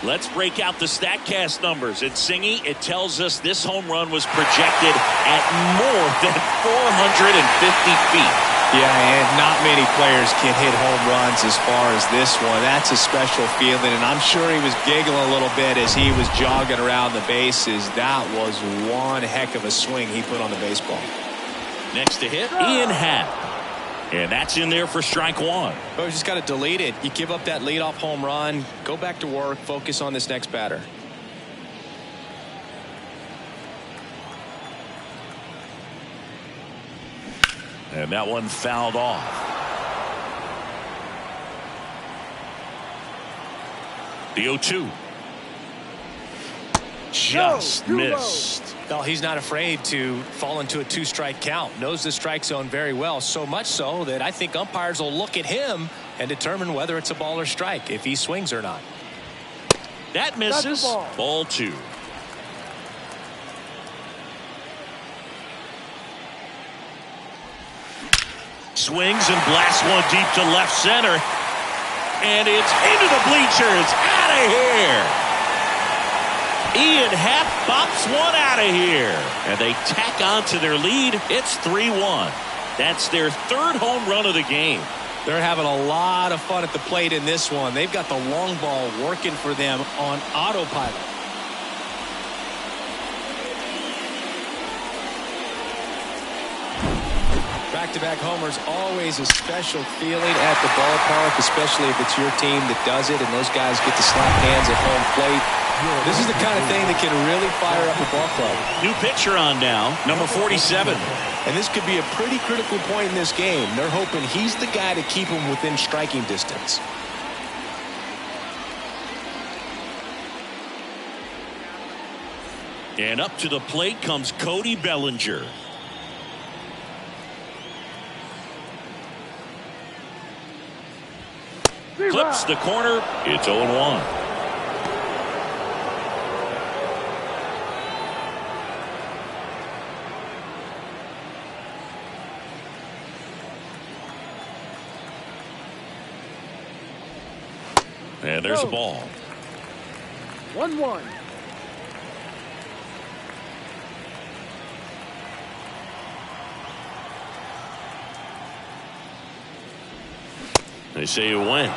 Let's break out the StatCast numbers. It's Singy. It tells us this home run was projected at more than 450 feet. Yeah, and not many players can hit home runs as far as this one. That's a special feeling, and I'm sure he was giggling a little bit as he was jogging around the bases. That was one heck of a swing he put on the baseball. Next to hit, Ian Happ. And that's in there for strike one. Oh, you just got to delete it. You give up that leadoff home run, go back to work, focus on this next batter. And that one fouled off. The 0-2. Just missed. Well, he's not afraid to fall into a 2-strike count. Knows the strike zone very well. So much so that I think umpires will look at him and determine whether it's a ball or strike, if he swings or not. That misses. Ball 2. Swings and blasts one deep to left center. And it's into the bleachers. Out of here. Ian Happ bops one out of here. And they tack on to their lead. It's 3-1. That's their third home run of the game. They're having a lot of fun at the plate in this one. They've got the long ball working for them on autopilot. Back-to-back homers, always a special feeling at the ballpark, especially if it's your team that does it and those guys get to slap hands at home plate. This is the kind of thing that can really fire up a ball club. New pitcher on now, number 47. And this could be a pretty critical point in this game. They're hoping he's the guy to keep them within striking distance. And up to the plate comes Cody Bellinger. Clips the corner. It's 0-1. And there's a ball. 1-1. They say you win.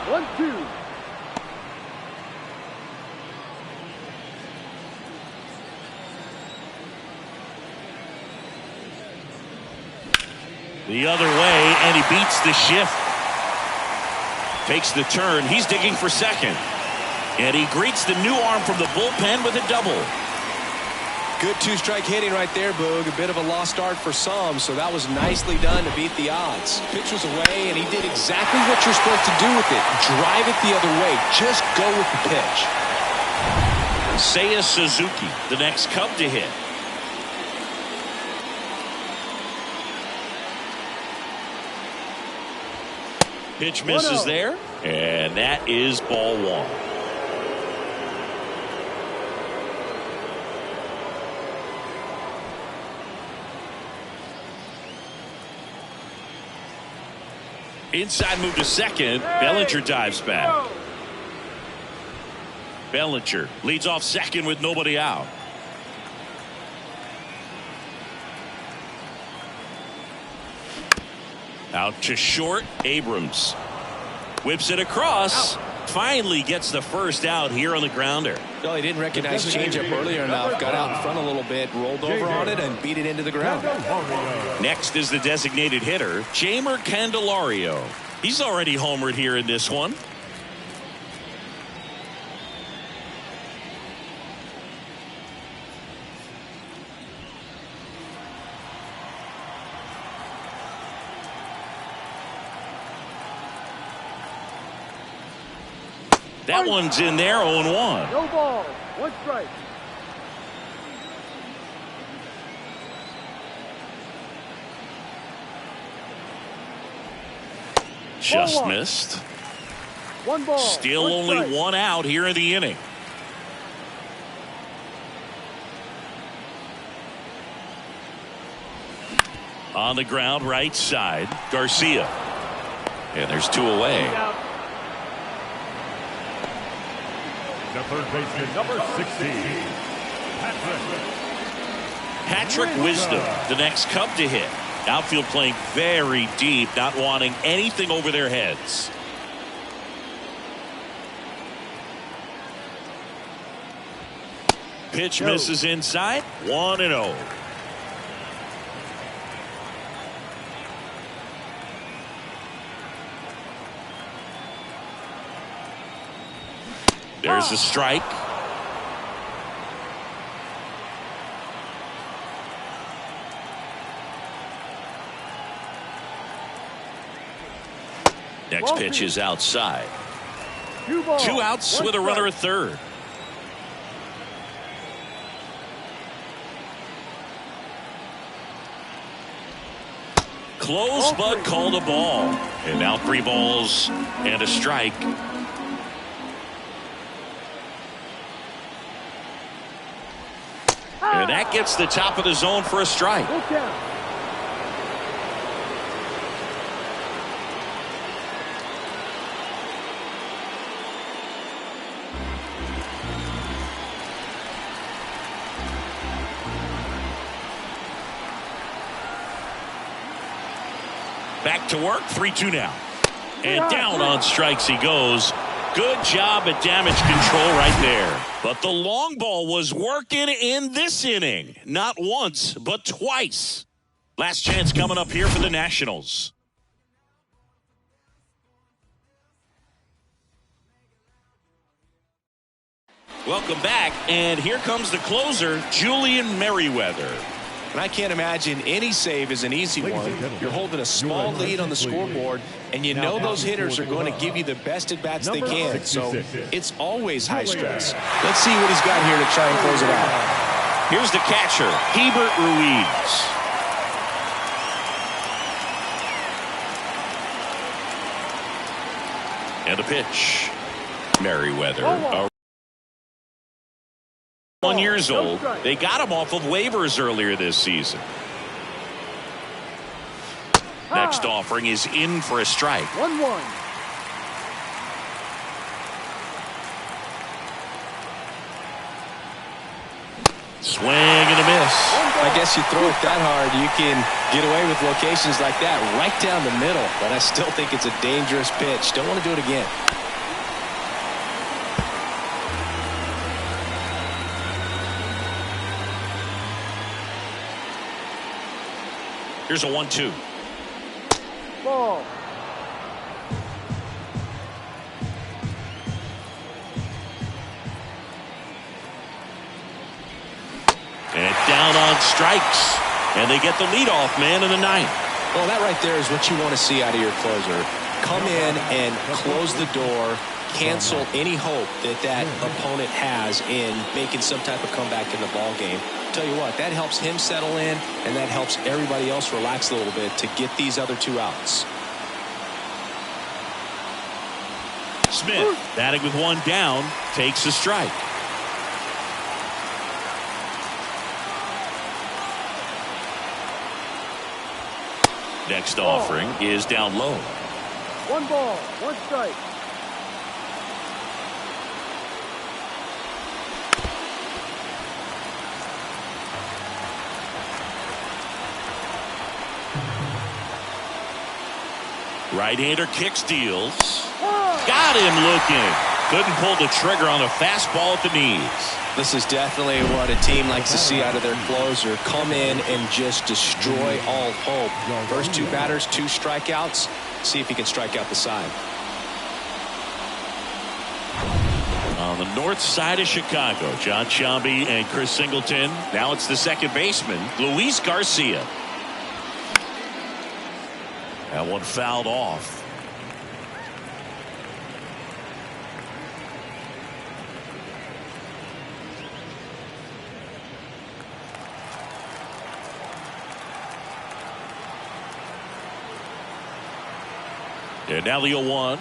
1-2. The other way, and he beats the shift. Takes the turn. He's digging for second. And he greets the new arm from the bullpen with a double. Good 2-strike hitting right there, Boog. A bit of a lost start for some, so that was nicely done to beat the odds. Pitch was away, and he did exactly what you're supposed to do with it. Drive it the other way. Just go with the pitch. Seiya Suzuki, the next Cub to hit. Pitch misses there, and that is ball 1. Inside move to second. Bellinger dives back. Bellinger leads off second with nobody out. Out to short. Abrams whips it across. Finally gets the first out here on the grounder. Well, he didn't recognize changeup earlier enough. Got out in front a little bit, rolled over on it, and beat it into the ground. Next is the designated hitter, Jeimer Candelario. He's already homered here in this one. That one's in there, 0-1. No ball. 1 strike. Just missed. 1 ball. Still 1 only strike. 1 out here in the inning. On the ground, right side, Garcia. And there's 2 away. The third baseman, number 16, Patrick Wisdom, the next Cub to hit. Outfield playing very deep, not wanting anything over their heads. Pitch misses inside, 1-0. There's a strike. Next pitch is outside. 2 balls. 2 outs 1 with a strike. runner at third. Close, but called a ball. And now 3 balls and a strike. And that gets the top of the zone for a strike. Full count. Back to work, 3-2 now. And down on strikes he goes. Good job at damage control right there. But the long ball was working in this inning. Not once, but twice. Last chance coming up here for the Nationals. Welcome back, and here comes the closer, Julian Merriweather. And I can't imagine any save is an easy one. You're holding a small lead on the scoreboard, and you know those hitters are going to give you the best at-bats they can. So it's always high stress. Let's see what he's got here to try and close it out. Here's the catcher, Hebert Ruiz. And a pitch. Merriweather. 1 years old. They got him off of waivers earlier this season. Next offering is in for a strike. 1-1. Swing and a miss. I guess you throw it that hard, you can get away with locations like that right down the middle. But I still think it's a dangerous pitch. Don't want to do it again. Here's a 1-2. Ball. And down on strikes. And they get the leadoff man in the ninth. Well, that right there is what you want to see out of your closer. Come in and close the door, cancel any hope that that opponent has in making some type of comeback in the ball game. Tell you what, that helps him settle in, and that helps everybody else relax a little bit to get these other 2 outs. Smith, batting with 1 down, takes a strike. Next offering is down low. 1 ball. 1 strike. Right-hander kicks, deals. Got him looking. Couldn't pull the trigger on a fastball at the knees. This is definitely what a team likes to see out of their closer. Come in and just destroy all hope. First 2 batters, 2 strikeouts. See if he can strike out the side. On the north side of Chicago, John Sciambi and Chris Singleton. Now it's the second baseman, Luis Garcia. That one fouled off. And now the 0-1.